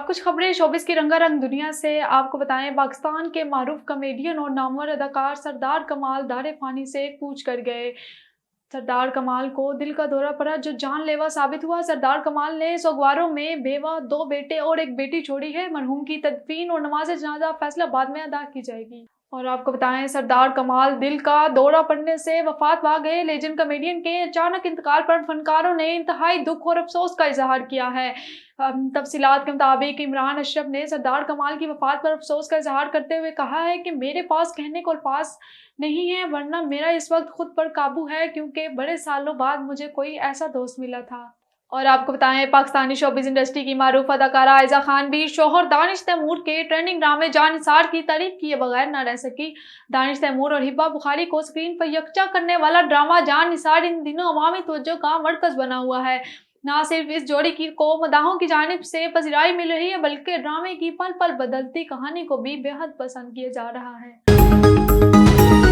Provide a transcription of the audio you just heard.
कुछ खबरें शोबिस की रंगारंग दुनिया से आपको बताएं। पाकिस्तान के मारूफ कॉमेडियन और नामवर अदाकार सरदार कमाल दारे फानी से कूच कर गए। सरदार कमाल को दिल का दौरा पड़ा जो जानलेवा साबित हुआ। सरदार कमाल ने सोगवारों में बेवा, 2 बेटे और 1 बेटी छोड़ी है। मरहूम की तदफीन और नमाज जनाजा फैसलाबाद में अदा की जाएगी। और आपको बताएं, सरदार कमाल दिल का दौरा पड़ने से वफात पा गए। लेजेंड कॉमेडियन के अचानक इंतकाल पर फनकारों ने इंतहाई दुख और अफसोस का इजहार किया है। तफसीलात के मुताबिक इमरान अशरफ ने सरदार कमाल की वफात पर अफसोस का इजहार करते हुए कहा है कि मेरे पास कहने को अल्फाज नहीं है, वरना मेरा इस वक्त खुद पर काबू है, क्योंकि बड़े सालों बाद मुझे कोई ऐसा दोस्त मिला था। और आपको बताएं, पाकिस्तानी शोबिस इंडस्ट्री की मारूफ अदाकारा आयजा खान भी शोहर दानिश तैमूर के ट्रेंडिंग ड्रामे जान निसार की तारीफ किए बगैर न रह सकी। दानिश तैमूर और हिब्बा बुखारी को स्क्रीन पर यकजा करने वाला ड्रामा जान निसार इन दिनों अवामी तवज्जो का मरकज बना हुआ है। न सिर्फ इस जोड़ी की को मदाहों की जानिब से पजीराई मिल रही है, बल्कि ड्रामे की पल पल बदलती कहानी को भी बेहद पसंद किया जा रहा है।